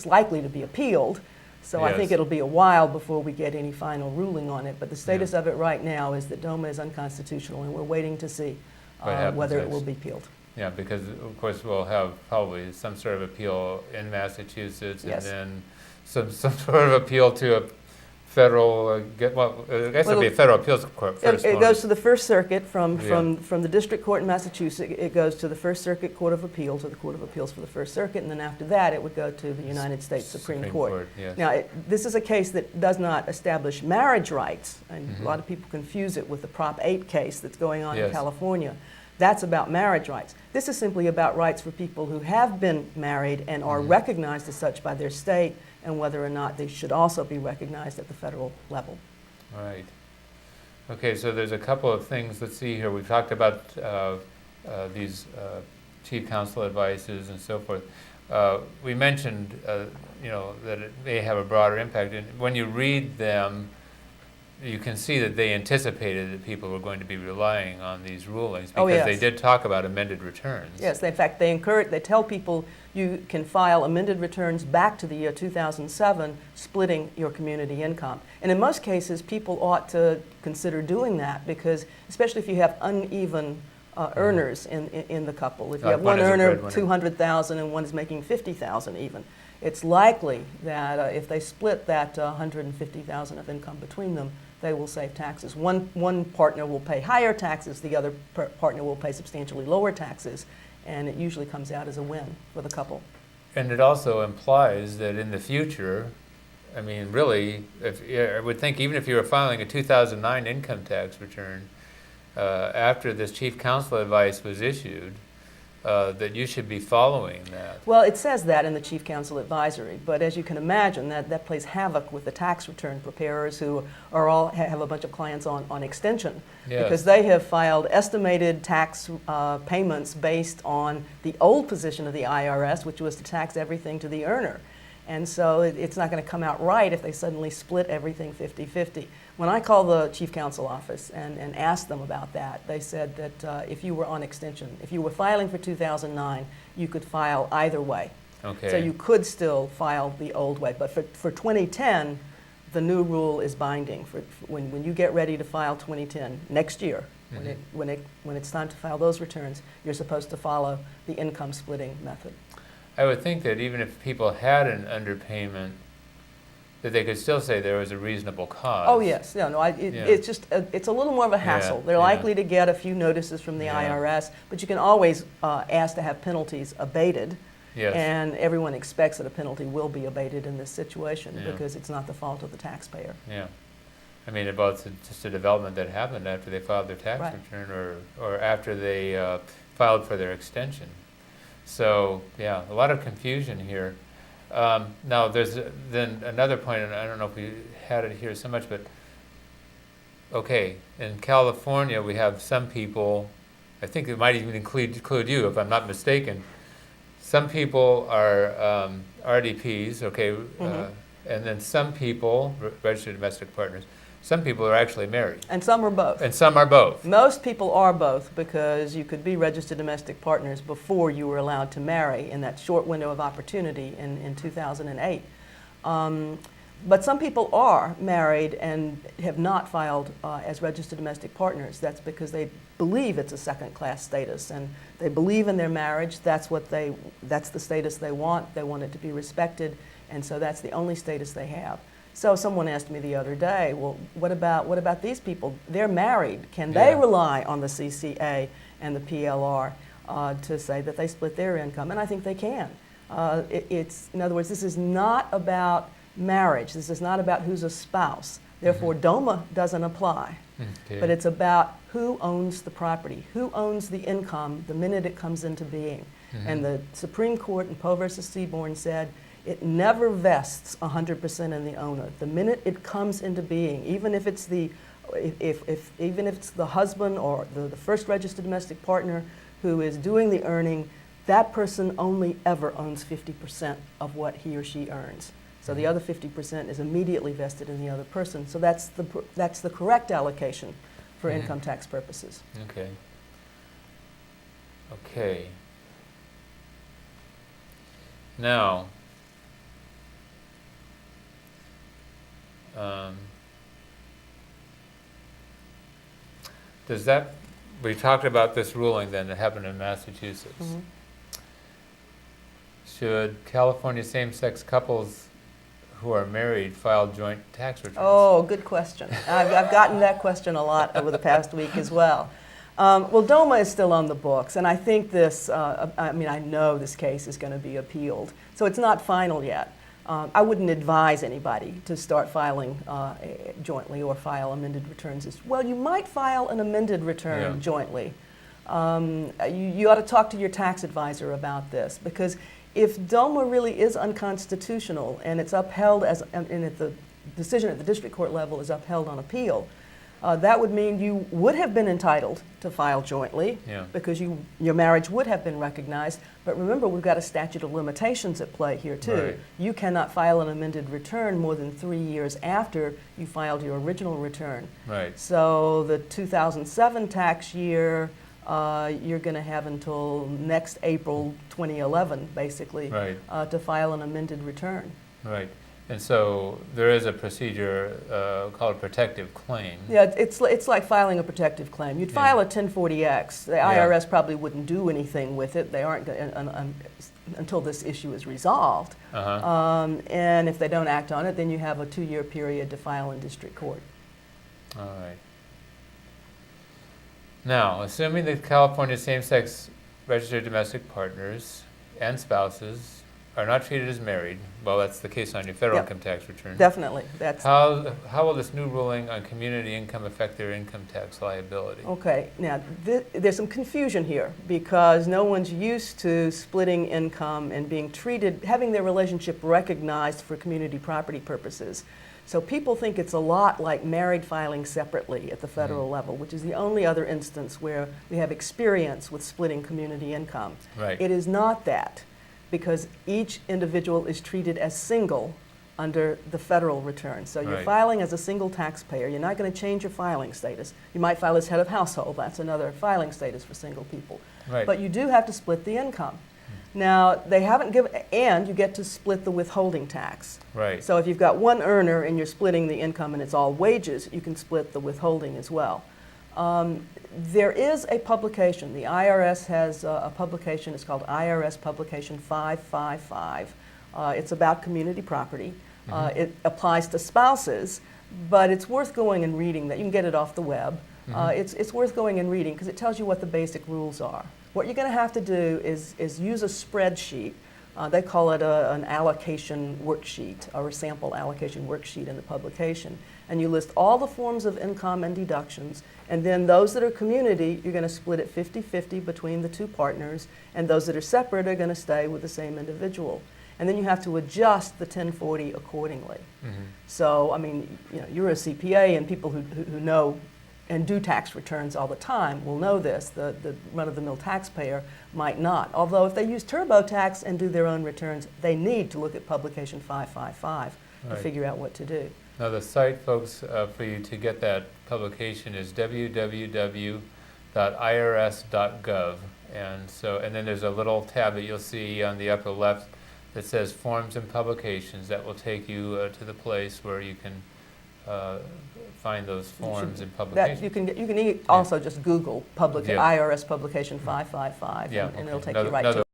likely to be appealed. So I think Yes. it'll be a while before we get any final ruling on it. But the status of it right now is that DOMA is unconstitutional, and we're waiting to see whether it will be appealed. Yeah, because of course we'll have probably some sort of appeal in Massachusetts, Yes. and then some sort of appeal to a federal, I guess it'll be a federal appeals court first. It won't goes to the First Circuit from Yeah. the District Court in Massachusetts. It goes to the First Circuit Court of Appeal, to the Court of Appeals for the First Circuit, and then after that it would go to the United States Supreme Court. Yes. Now, this is a case that does not establish marriage rights, and a lot of people confuse it with the Prop 8 case that's going on in Yes. California. That's about marriage rights. This is simply about rights for people who have been married and are recognized as such by their state, and whether or not they should also be recognized at the federal level. Right. Okay, so there's a couple of things. Let's see here. We've talked about these chief counsel advices and so forth. We mentioned, that it may have a broader impact. And when you read them, you can see that they anticipated that people were going to be relying on these rulings, because they did talk about amended returns. Yes, in fact, they tell people you can file amended returns back to the year 2007, splitting your community income. And in most cases, people ought to consider doing that, because especially if you have uneven earners in the couple. If you have one earner of $200,000 and one is making $50,000 even, it's likely that if they split that $150,000 of income between them, they will save taxes. One partner will pay higher taxes, the other partner will pay substantially lower taxes, and it usually comes out as a win for the couple. And it also implies that in the future, I mean, really, I would think even if you were filing a 2009 income tax return, after this chief counsel advice was issued, that you should be following that. Well, it says that in the Chief Counsel Advisory, but as you can imagine, that plays havoc with the tax return preparers who have a bunch of clients on extension, because they have filed estimated tax payments based on the old position of the IRS, which was to tax everything to the earner. And so it's not going to come out right if they suddenly split everything 50-50. When I called the Chief Counsel office and asked them about that, they said that if you were on extension, if you were filing for 2009, you could file either way. Okay. So you could still file the old way. But for 2010, the new rule is binding. When you get ready to file 2010, next year, when it's time to file those returns, you're supposed to follow the income splitting method. I would think that even if people had an underpayment, that they could still say there was a reasonable cause. Oh yes, it's just it's a little more of a hassle. They're likely to get a few notices from the IRS, but you can always ask to have penalties abated. Yes. And everyone expects that a penalty will be abated in this situation because it's not the fault of the taxpayer. Yeah. I mean, it's just a development that happened after they filed their tax return or after they filed for their extension. So, yeah, a lot of confusion here. Now, there's then another point, and I don't know if we had it here so much, but, okay, in California we have some people, I think it might even include you, if I'm not mistaken. Some people are RDPs, okay, and then some people, registered domestic partners, some people are actually married. And some are both. And some are both. Most people are both, because you could be registered domestic partners before you were allowed to marry in that short window of opportunity in 2008. But some people are married and have not filed as registered domestic partners. That's because they believe it's a second-class status, and they believe in their marriage. That's the status they want. They want it to be respected, and so that's the only status they have. So someone asked me the other day, well, what about these people? They're married. Can they rely on the CCA and the PLR to say that they split their income? And I think they can. In other words, this is not about marriage. This is not about who's a spouse. Therefore, DOMA doesn't apply. Okay. But it's about who owns the property, who owns the income the minute it comes into being. And the Supreme Court in Poe versus Seaborn said, it never vests 100% in the owner. The minute it comes into being, even if it's the husband or the first registered domestic partner who is doing the earning, that person only ever owns 50% of what he or she earns. So the other 50% is immediately vested in the other person. So that's the correct allocation for income tax purposes. Okay. Okay. Now, Does that, we talked about this ruling then that happened in Massachusetts. Mhm. Should California same-sex couples who are married file joint tax returns? Oh, good question. I've gotten that question a lot over the past week as well. Well, DOMA is still on the books, and I think this, I mean, I know this case is going to be appealed. So it's not final yet. I wouldn't advise anybody to start filing jointly or file amended returns. Well, you might file an amended return jointly. You ought to talk to your tax advisor about this, because if DOMA really is unconstitutional and it's upheld and if the decision at the district court level is upheld on appeal, that would mean you would have been entitled to file jointly because your marriage would have been recognized. But remember, we've got a statute of limitations at play here too. Right. You cannot file an amended return more than 3 years after you filed your original return. Right. So the 2007 tax year, you're going to have until next April 2011, basically, to file an amended return. Right. And so there is a procedure called a protective claim. Yeah, it's like filing a protective claim. You'd file a 1040-X. The IRS probably wouldn't do anything with it. They aren't until this issue is resolved. And if they don't act on it, then you have a 2-year period to file in district court. All right. Now, assuming that California same-sex registered domestic partners and spouses are not treated as married, well, that's the case on your federal income tax return. Definitely. How will this new ruling on community income affect their income tax liability? Okay, now there's some confusion here because no one's used to splitting income and being treated, having their relationship recognized for community property purposes. So people think it's a lot like married filing separately at the federal level, which is the only other instance where we have experience with splitting community income. Right. It is not that, because each individual is treated as single under the federal return. So you're filing as a single taxpayer. You're not going to change your filing status. You might file as head of household. That's another filing status for single people. Right. But you do have to split the income. Now, they haven't given, and you get to split the withholding tax. Right. So if you've got one earner and you're splitting the income and it's all wages, you can split the withholding as well. There is a publication. The IRS has a publication. It's called IRS Publication 555. It's about community property. It applies to spouses, but it's worth going and reading that. You can get it off the web. It's worth going and reading because it tells you what the basic rules are. What you're going to have to do is use a spreadsheet. They call it an allocation worksheet or a sample allocation worksheet in the publication. And you list all the forms of income and deductions. And then those that are community, you're going to split it 50-50 between the two partners. And those that are separate are going to stay with the same individual. And then you have to adjust the 1040 accordingly. So, I mean, you know, you're a CPA, and people who know and do tax returns all the time will know this. The run-of-the-mill taxpayer might not. Although if they use TurboTax and do their own returns, they need to look at Publication 555 to figure out what to do. Now the site, folks, for you to get that publication is www.irs.gov. And then there's a little tab that you'll see on the upper left that says Forms and Publications. That will take you to the place where you can find those forms and publications. You can also just Google IRS Publication 555, and it'll take you right to it.